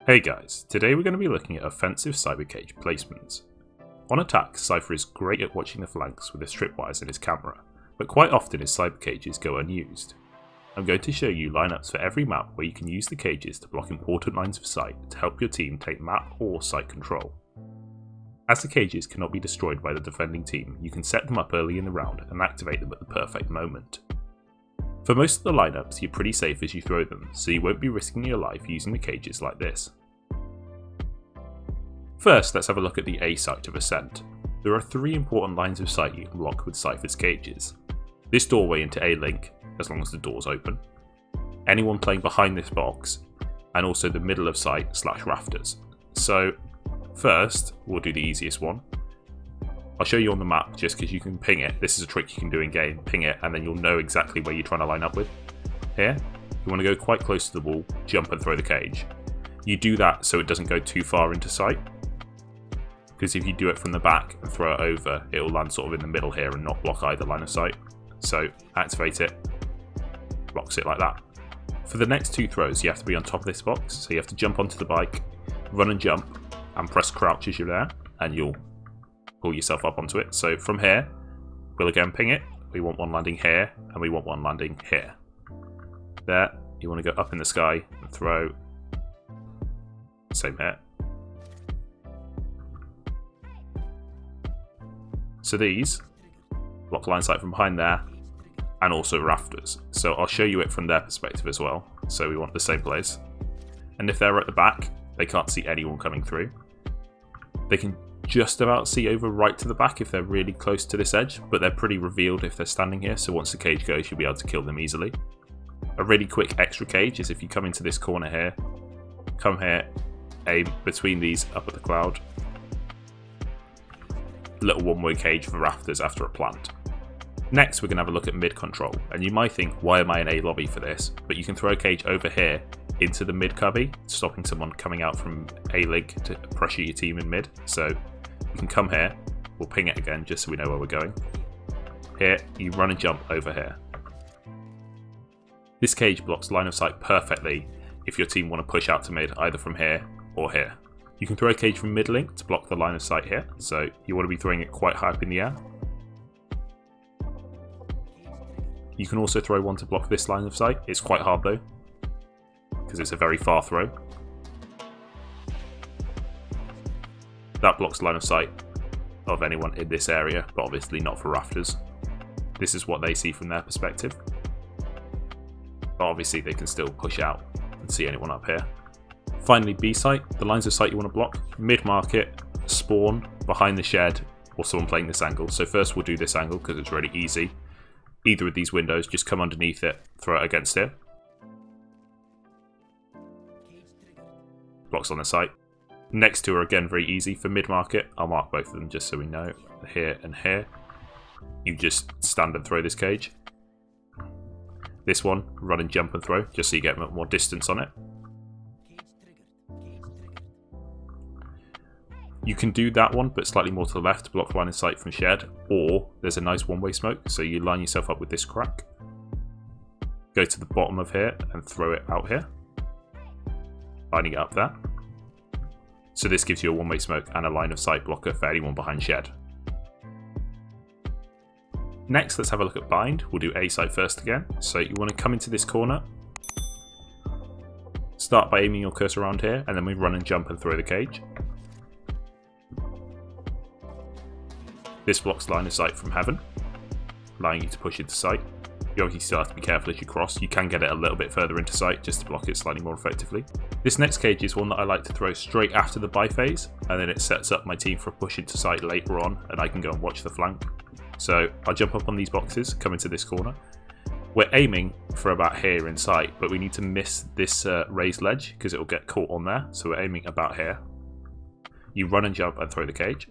Hey guys, today we're going to be looking at offensive cyber cage placements. On attack, Cypher is great at watching the flanks with his tripwires in his camera, but quite often his cyber cages go unused. I'm going to show you lineups for every map where you can use the cages to block important lines of sight to help your team take map or site control. As the cages cannot be destroyed by the defending team, you can set them up early in the round and activate them at the perfect moment. For most of the lineups, you're pretty safe as you throw them, so you won't be risking your life using the cages like this. First, let's have a look at the A site of Ascent. There are three important lines of sight you can block with Cypher's cages. This doorway into A link, as long as the door's open, anyone playing behind this box, and also the middle of sight / rafters. So first, we'll do the easiest one. I'll show you on the map just because you can ping it. This is a trick you can do in game. Ping it and then you'll know exactly where you're trying to line up with. Here, you want to go quite close to the wall, jump and throw the cage. You do that so it doesn't go too far into sight. Because if you do it from the back and throw it over, it will land sort of in the middle here and not block either line of sight. So activate it, blocks it like that. For the next two throws, you have to be on top of this box. So you have to jump onto the bike, run and jump, and press crouch as you're there, and you'll pull yourself up onto it. So from here, we'll again ping it. We want one landing here, and we want one landing here. There, you want to go up in the sky and throw. Same here. So these block line sight from behind there, and also rafters. So I'll show you it from their perspective as well. So we want the same place. And if they're at the back, they can't see anyone coming through. They can just about see over right to the back if they're really close to this edge, but they're pretty revealed if they're standing here, so once the cage goes you'll be able to kill them easily. A really quick extra cage is if you come into this corner here, come here, aim between these up at the cloud. Little one-way cage for rafters after a plant. Next we're going to have a look at mid control, and you might think why am I in A lobby for this, but you can throw a cage over here into the mid cubby, stopping someone coming out from A link to pressure your team in mid. So you can come here, we'll ping it again just so we know where we're going. Here, you run and jump over here. This cage blocks line of sight perfectly if your team want to push out to mid either from here or here. You can throw a cage from mid link to block the line of sight here, so you want to be throwing it quite high up in the air. You can also throw one to block this line of sight. It's quite hard though, because it's a very far throw. That blocks line of sight of anyone in this area, but obviously not for rafters. This is what they see from their perspective. But obviously they can still push out and see anyone up here. Finally, B site, the lines of sight you want to block: mid-market, spawn, behind the shed, or someone playing this angle. So first we'll do this angle because it's really easy. Either of these windows, just come underneath it, throw it against it. Blocks on the site. Next two are again very easy. For mid-market, I'll mark both of them just so we know. Here and here. You just stand and throw this cage. This one, run and jump and throw, just so you get more distance on it. You can do that one, but slightly more to the left to block line of sight from shed, or there's a nice one-way smoke, so you line yourself up with this crack. Go to the bottom of here and throw it out here. Lining it up there. So this gives you a one-way smoke and a line of sight blocker for anyone behind shed. Next, let's have a look at bind. We'll do A site first again. So you want to come into this corner. Start by aiming your cursor around here, and then we run and jump and throw the cage. This blocks line of sight from heaven, allowing you to push into sight. You obviously still have to be careful as you cross. You can get it a little bit further into sight just to block it slightly more effectively. This next cage is one that I like to throw straight after the buy phase, and then it sets up my team for a push into sight later on, and I can go and watch the flank. So I'll jump up on these boxes, come into this corner. We're aiming for about here in sight, but we need to miss this raised ledge because it will get caught on there. So we're aiming about here. You run and jump and throw the cage.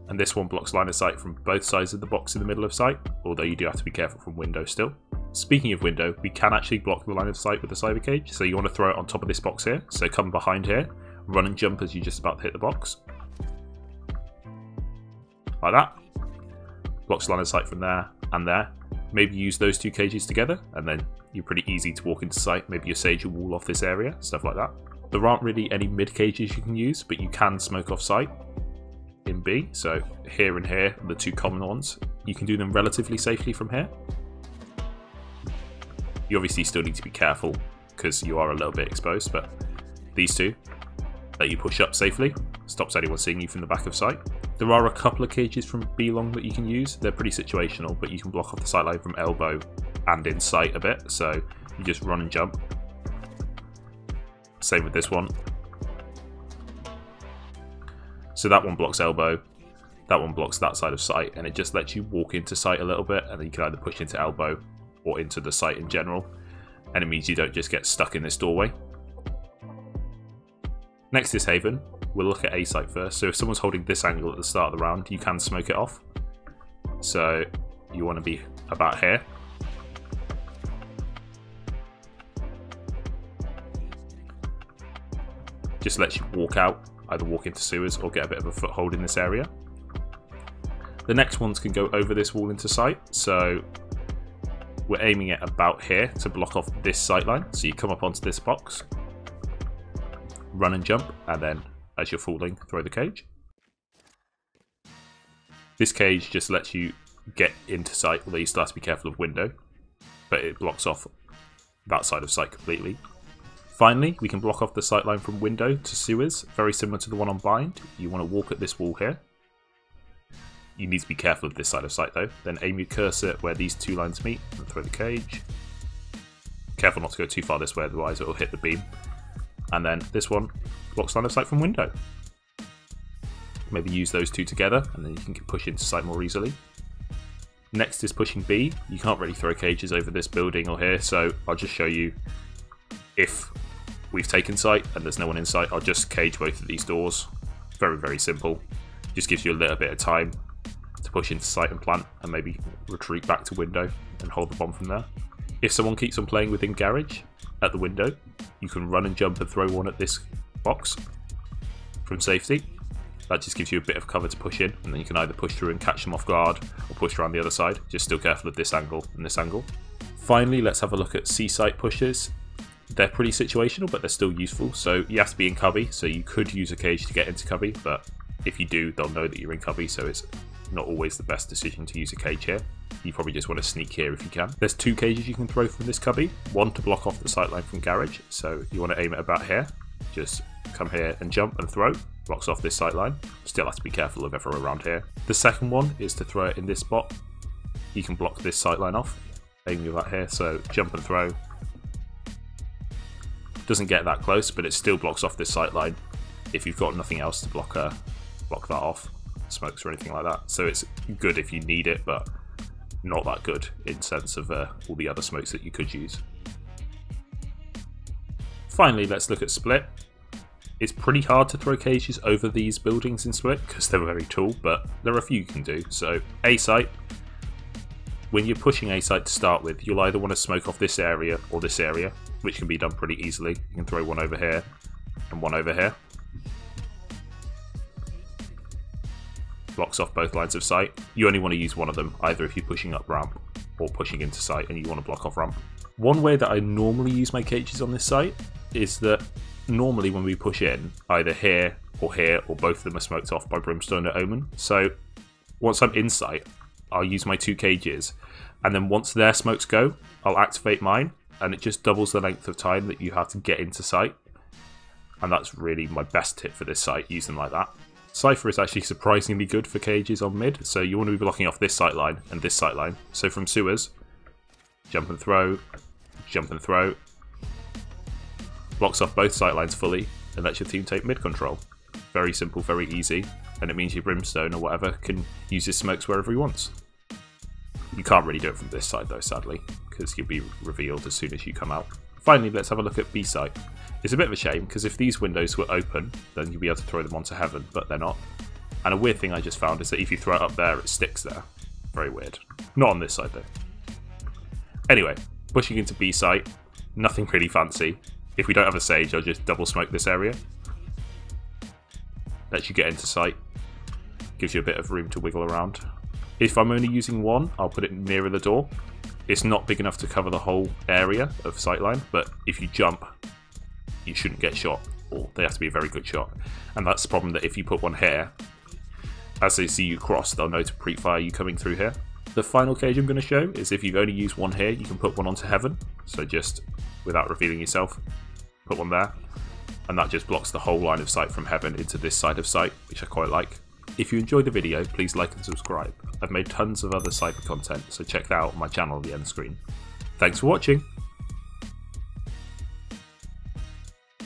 And this one blocks line of sight from both sides of the box in the middle of sight, although you do have to be careful from window still. Speaking of window, we can actually block the line of sight with the cyber cage, so you want to throw it on top of this box here. So come behind here, run and jump as you're just about to hit the box. Like that. Blocks line of sight from there and there. maybe use those two cages together, and then you're pretty easy to walk into site. Maybe you sage a wall off this area, stuff like that. There aren't really any mid cages you can use, but you can smoke off site in B. So here and here are the two common ones. You can do them relatively safely from here. You obviously still need to be careful because you are a little bit exposed, but these two let you push up safely, stops anyone seeing you from the back of site. There are a couple of cages from B long that you can use. They're pretty situational, but you can block off the sight line from elbow and in sight a bit, so you just run and jump. Same with this one. So that one blocks elbow, that one blocks that side of sight, and it just lets you walk into sight a little bit, and then you can either push into elbow or into the site in general, and it means you don't just get stuck in this doorway. Next is Haven. We'll look at A site first. So if someone's holding this angle at the start of the round, you can smoke it off. So you want to be about here. Just lets you walk out, either walk into sewers or get a bit of a foothold in this area. The next ones can go over this wall into sight. So we're aiming it about here to block off this sight line. So you come up onto this box, run and jump, and then as you're falling, throw the cage. This cage just lets you get into sight, although you still have to be careful of window, but it blocks off that side of sight completely. Finally, we can block off the sight line from window to sewers, very similar to the one on bind. You want to walk at this wall here. You need to be careful of this side of sight though. Then aim your cursor where these two lines meet and throw the cage. Careful not to go too far this way, otherwise it will hit the beam. And then this one blocks line of sight from window. Maybe use those two together and then you can push into sight more easily. Next is pushing B. You can't really throw cages over this building or here, so I'll just show you if we've taken sight and there's no one in sight, I'll just cage both of these doors. Very, very simple. Just gives you a little bit of time to push into sight and plant and maybe retreat back to window and hold the bomb from there. If someone keeps on playing within garage at the window, you can run and jump and throw one at this box from safety. That just gives you a bit of cover to push in, and then you can either push through and catch them off guard or push around the other side. Just still careful of this angle and this angle. Finally, let's have a look at C site pushes. They're pretty situational, but they're still useful. So you have to be in cubby, so you could use a cage to get into cubby, but if you do, they'll know that you're in cubby, so it's not always the best decision to use a cage here. You probably just want to sneak here if you can. There's two cages you can throw from this cubby. One to block off the sight line from garage, so you want to aim it about here. Just come here and jump and throw. Blocks off this sight line. Still have to be careful of everyone around here. The second one is to throw it in this spot. You can block this sight line off. Aiming about here, so jump and throw. Doesn't get that close, but it still blocks off this sight line if you've got nothing else to block that off, smokes or anything like that. So it's good if you need it, but not that good in sense of all the other smokes that you could use. Finally, let's look at split. It's pretty hard to throw cages over these buildings in split because they're very tall, but there are a few you can do. So A site, when you're pushing A site to start with, you'll either want to smoke off this area or this area, which can be done pretty easily. You can throw one over here and one over here. Blocks off both lines of sight. You only want to use one of them, either if you're pushing up ramp or pushing into sight and you want to block off ramp. One way that I normally use my cages on this site is that normally when we push in, either here or both of them are smoked off by Brimstone or Omen. So once I'm in sight, I'll use my two cages, and then once their smokes go, I'll activate mine, and it just doubles the length of time that you have to get into sight. And that's really my best tip for this site, use them like that. Cypher is actually surprisingly good for cages on mid, so you want to be blocking off this sight line and this sight line. So from sewers, jump and throw, blocks off both sight lines fully and lets your team take mid control. Very simple, very easy, and it means your Brimstone or whatever can use his smokes wherever he wants. You can't really do it from this side though, sadly, because you'll be revealed as soon as you come out. Finally, let's have a look at B site. It's a bit of a shame, because if these windows were open, then you'll be able to throw them onto heaven, but they're not. And a weird thing I just found is that if you throw it up there, it sticks there. Very weird. Not on this side though. Anyway, pushing into B site, nothing really fancy. If we don't have a sage, I'll just double smoke this area. Lets you get into sight. Gives you a bit of room to wiggle around. If I'm only using one, I'll put it nearer the door, It's not big enough to cover the whole area of sightline, but if you jump, you shouldn't get shot, or they have to be a very good shot. And that's the problem, that if you put one here, as they see you cross, they'll know to pre-fire you coming through here. The final cage I'm going to show is if you've only used one here, you can put one onto heaven. So just, without revealing yourself, put one there. And that just blocks the whole line of sight from heaven into this side of sight, which I quite like. If you enjoyed the video, please like and subscribe. I've made tons of other Cypher content, so check that out on my channel on the end screen. Thanks for watching!